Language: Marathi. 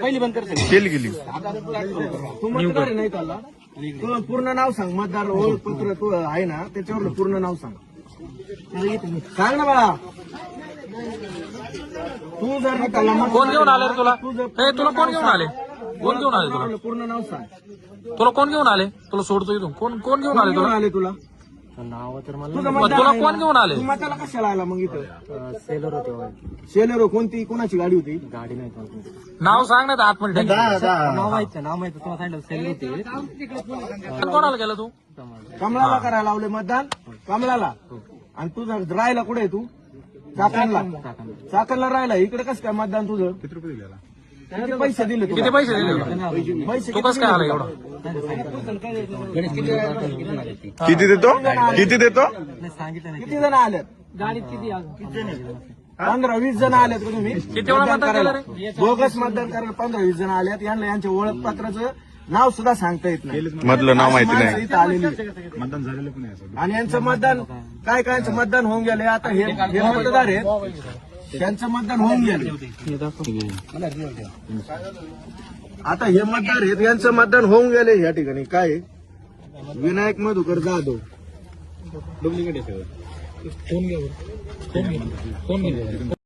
पहिली बंद करते केली गेली. तू मतदार आहे नाही त्याला तू पूर्ण नाव सांग. मतदार ओळखपत्र तू आहे ना त्याच्यावर पूर्ण नाव सांग. सांग ना बाळा. तू जर त्याला कोण घेऊन आले रे तुला? तुझं ए, तुला कोण घेऊन आले? कोण घेऊन आले तुला? पूर्ण नाव सांग. तुला कोण घेऊन आले? तुला सोडतो इथून. कोण कोण घेऊन आले घेऊन तुला? आले तुला नाव तर मला तुझं मग मतदार तुला आहे कोण ना? घेऊन आले? तू मताला कशाला आला मग इथं? सेलर होते शेलेरो कोणती कोणाची गाडी होती? गाडी नाही कोणती. नाव सांग ना आतमध्ये. नाव माहिती तुम्हाला सांगितलं सेलर होते. कोणाला गेला तू? कमळाला करायला लावले मतदान कमळाला. आणि तुझं राहायला कुठे आहे तू? चाकणला. चाकणला राहिला. इकडे कसं काय मतदान तुझं? किती पैसे दिले तुला? किती पैसे दिले तुला? पैसे तू कसं काय आला एवढा? किती देतो? किती देतो? सांगितलं नाही. किती जण आलेत? गाडीत किती 15-20 जण आलेत का तुम्ही? किती वेळा मतदान करायला केलं बोगस मतदान करायला 15-20 जण आलेत. यांना यांच्या ओळखपत्राचं नाव सुद्धा सांगता येत नाही. मधलं नाव माहिती माणसं नाही. इथं आलेली मतदान झालेलं पण आहे. आणि यांचं मतदान काय कायचं मतदान होऊन गेले. आता हे मतदार आहेत त्यांचं मतदान होऊन गेले. आता हे मतदार आहेत यांचं मतदान होऊन गेले. या ठिकाणी काय आहे? विनायक मधुकर जाधव कोण घ्यावं? कोण घ्यावं?